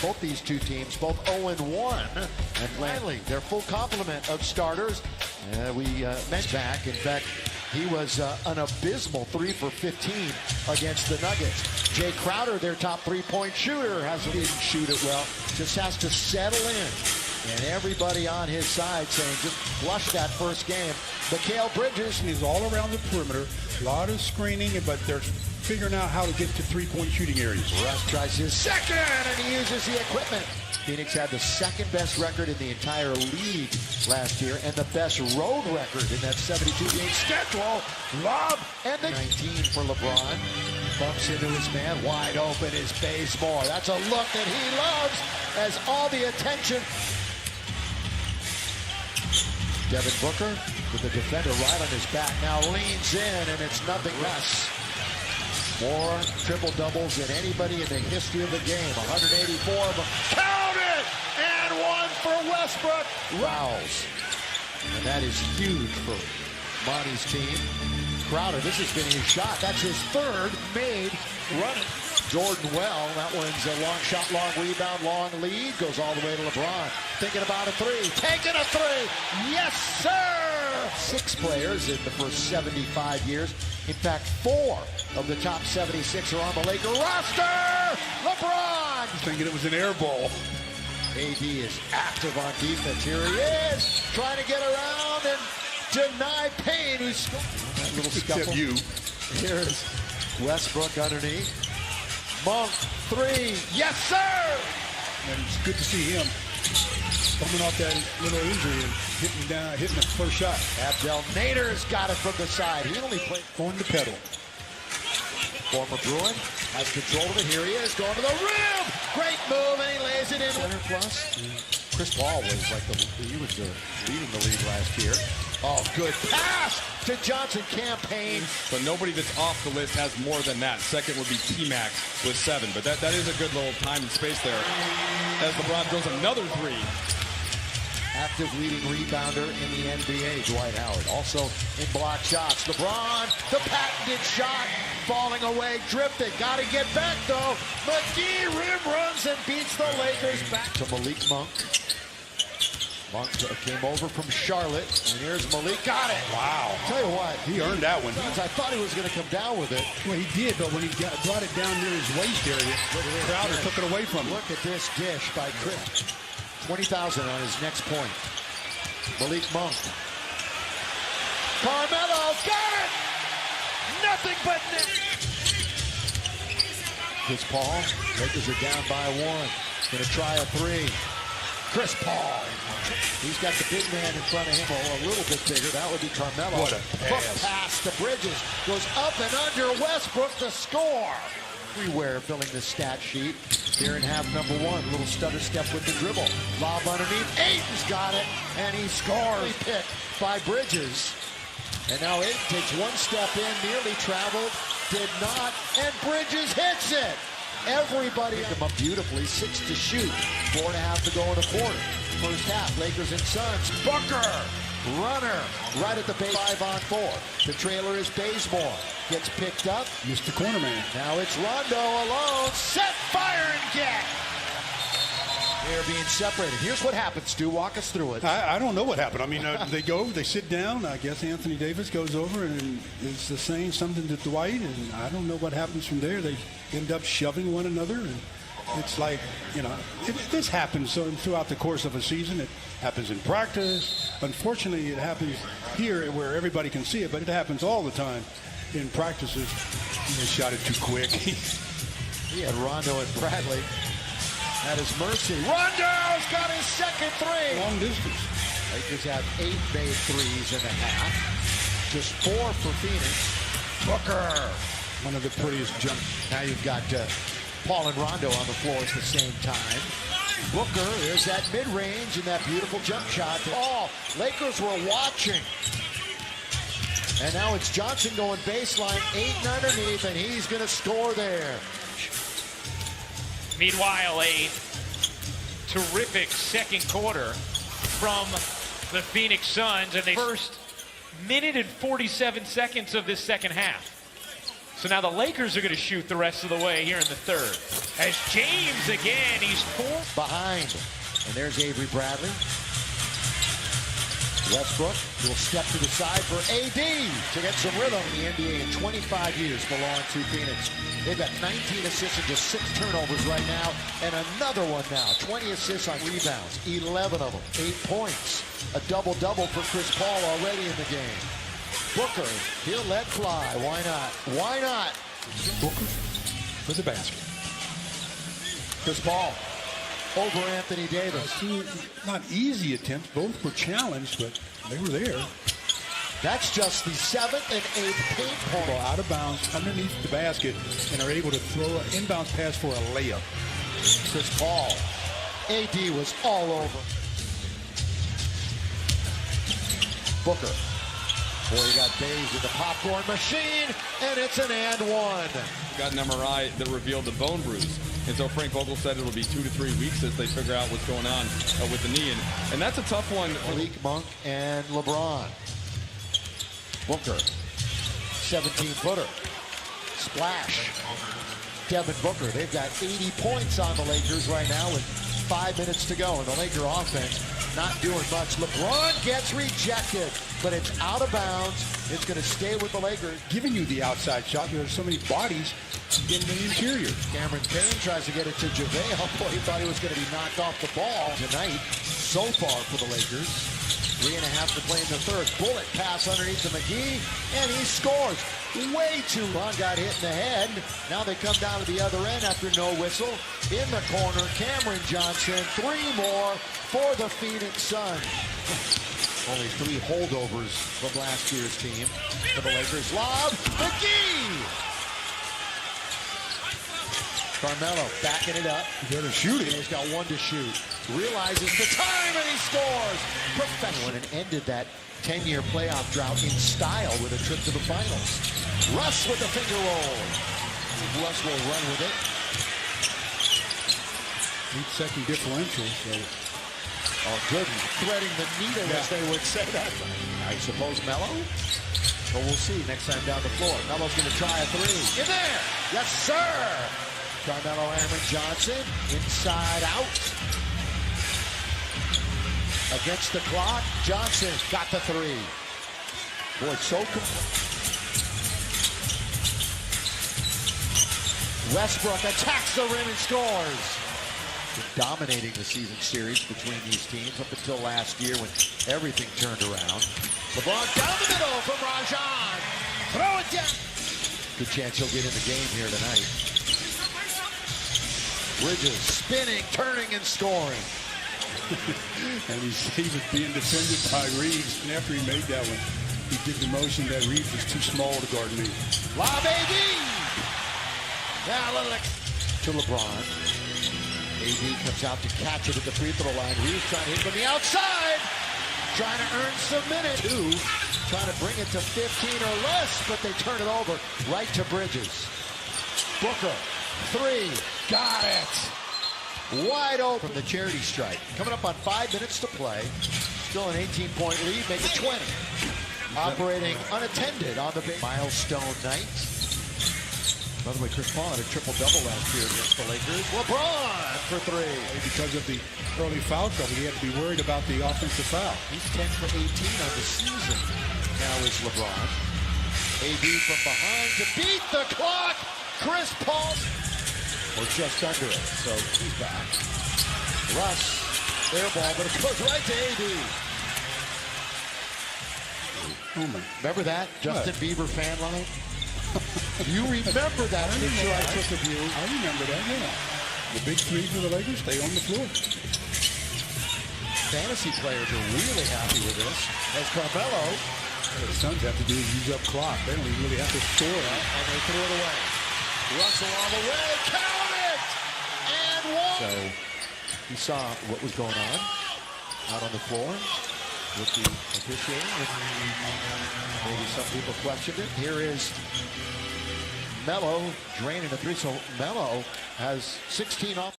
both these two teams, both 0-1. And finally, their full complement of starters. We mentioned back. In fact, he was an abysmal 3 for 15 against the Nuggets. Jay Crowder, their top three-point shooter, didn't shoot it well. Just has to settle in. And everybody on his side saying, just flush that first game. Mikal Bridges. He's all around the perimeter. A lot of screening, but they're figuring out how to get to three-point shooting areas. Russ tries his second, and he uses the equipment. Phoenix had the second best record in the entire league last year and the best road record in that 72-game schedule. Lob and the 19 for LeBron. Bumps into his man. Wide open is Bazemore. That's a look that he loves as all the attention. Devin Booker with the defender right on his back. Now leans in, and it's nothing less. More triple-doubles than anybody in the history of the game. 184 of them. Count it! And one for Westbrook. Rouse. And that is huge for Monty's team. Crowder, this has been his shot. That's his third made running. Jordan Well, that one's a long shot, long rebound, long lead. Goes all the way to LeBron. Thinking about a three. Taking a three. Yes, sir! 6 players in the first 75 years. In fact, 4 of the top 76 are on the Laker roster. LeBron! Thinking it was an air ball. AD is active on defense. Here he is, trying to get around and deny Payne. Who's that little scuffle. Except you. Here's Westbrook underneath. Monk, 3. Yes, sir! And it's good to see him coming off that little injury and hitting the first shot. Abdel Nader's got it from the side. He only played on the pedal. Former Bruin has control of it. Here he is, going to the rim. Great move, and he lays it in. Center plus. Chris Paul was like he was leading the league last year. Oh, good pass to Johnson. Campaign. But nobody that's off the list has more than that. Second would be T-Max with 7. But that is a good little time and space there. As LeBron throws another 3. Active leading rebounder in the NBA, Dwight Howard. Also in block shots. LeBron, the patented shot, falling away, drifting. Got to get back, though. McGee rim runs and beats the Lakers back to Malik Monk. Monk came over from Charlotte, and here's Malik. Got it. Wow. Tell you what, he earned that one. I thought he was going to come down with it. Well, he did, but when he brought it down near his waist area, Crowder took it away from him. Look at this dish by Chris. 20,000 on his next point. Malik Monk. Carmelo got it! Nothing but net. Chris Paul. Lakers are down by 1. Gonna try a 3. Chris Paul. He's got the big man in front of him a little bit bigger. That would be Carmelo. What a pass. Pass to Bridges. Goes up and under Westbrook to score. Everywhere filling the stat sheet. Here in half number 1. Little stutter step with the dribble. Lob underneath. Ayton's got it. And he scores. Pick by Bridges. And now Ayton takes one step in. Nearly traveled. Did not. And Bridges hits it. Everybody picked him up beautifully. 6 to shoot. 4.5 to go in a quarter. First half. Lakers and Suns. Booker. Runner. Right at the base. 5-on-4. The trailer is Bazemore. Gets picked up. Missed the corner man. Now it's Rondo alone. Set, fire, and get. They're being separated. Here's what happens, Stu. Walk us through it. I don't know what happened. I mean, they sit down. I guess Anthony Davis goes over and is saying something to Dwight, and I don't know what happens from there. They end up shoving one another, and it's like, this happens throughout the course of a season. It happens in practice. Unfortunately, it happens here where everybody can see it, but it happens all the time in practices. They shot it too quick. He had Rondo and Bradley at his mercy. Rondo's got his second 3. Long distance. Lakers have 8 made threes in the half. Just 4 for Phoenix. Booker. One of the prettiest jumps. Now you've got Paul and Rondo on the floor at the same time. Booker, there's that mid-range and that beautiful jump shot. Lakers were watching. And now it's Johnson going baseline, Ayton underneath, and he's going to score there. Meanwhile, a terrific second quarter from the Phoenix Suns, and they first minute and 47 seconds of this second half. So now the Lakers are going to shoot the rest of the way here in the third. As James again, he's 4 behind. And there's Avery Bradley. Westbrook will step to the side for AD to get some rhythm. The NBA in 25 years belong to Phoenix. They've got 19 assists and just 6 turnovers right now. And another one now. 20 assists on rebounds. 11 of them. 8 points. A double-double for Chris Paul already in the game. Booker, he'll let fly. Why not? Why not? Booker for the basket. Chris Paul over Anthony Davis. Two not easy attempts. Both were challenged, but they were there. That's just the 7th and 8th paint point. Ball out of bounds underneath the basket and are able to throw an inbounds pass for a layup. Chris Paul. AD was all over. Booker. Boy, you got Bays with the popcorn machine, and it's an and one. Got an MRI that revealed the bone bruise. And so Frank Vogel said it'll be 2 to 3 weeks as they figure out what's going on with the knee. And that's a tough one. Malik Monk and LeBron. Booker, 17-footer. Splash. Devin Booker. They've got 80 points on the Lakers right now with 5 minutes to go. And the Laker offense not doing much. LeBron gets rejected, but it's out of bounds. It's going to stay with the Lakers. Giving you the outside shot. There's so many bodies in the interior. Cameron Payne tries to get it to JaVale. Boy, he thought he was going to be knocked off the ball tonight. So far for the Lakers. 3.5 to play in the third. Bullet pass underneath to McGee, and he scores. Way too long. Got hit in the head. Now they come down to the other end after no whistle. In the corner, Cameron Johnson. 3 more for the Phoenix Suns. Only 3 holdovers from last year's team. For the Lakers. Lob. McGee. Carmelo backing it up. They're shooting. He's got 1 to shoot. Realizes the time, and he scores. Professional. And ended that 10-year playoff drought in style with a trip to the finals. Russ with the finger roll. Russ will run with it. 8-second differential. So. Oh, good. Threading the needle, as they would say that. I suppose Melo? Well, we'll see next time down the floor. Melo's going to try a 3. In there! Yes, sir! Carmelo Cameron Johnson, inside out. Against the clock, Johnson got the 3. Boy, so Westbrook attacks the rim and scores. Been dominating the season series between these teams up until last year when everything turned around. LeBron down the middle from Rajon. Throw it down. Good chance he'll get in the game here tonight. Bridges spinning, turning, and scoring. And he was being defended by Reeves. And after he made that one, he did the motion that Reeves was too small to guard me. Lob AD. Now a little to LeBron. AD comes out to catch it at the free throw line. Reeves trying to hit from the outside. Trying to earn some minutes. 2. Trying to bring it to 15 or less, but they turn it over right to Bridges. Booker. 3. Got it. Wide open from the charity strike. Coming up on 5 minutes to play. Still an 18-point lead. Make it 20. Operating unattended on the big milestone night. By the way, Chris Paul had a triple-double last year against the Lakers. LeBron for 3. Because of the early foul trouble, he had to be worried about the offensive foul. He's 10 for 18 on the season. Now is LeBron. AD from behind to beat the clock. Chris Paul. Or just under it, so he's back. Russ, air ball, but it goes right to AD. Oh my. Remember that? Justin Bieber fan line? You remember that? I'm sure I took of you. I remember that, yeah. The big 3 for the Lakers, stay on the floor. Fantasy players are really happy with this. As Carmelo. The Suns have to do is use up clock. They don't really have to score. And they threw it away. Russell all the way. Count it! And 1. So you saw what was going on out on the floor with the officiating. Maybe some people questioned it. Here is Melo draining a 3. So Melo has 16 off.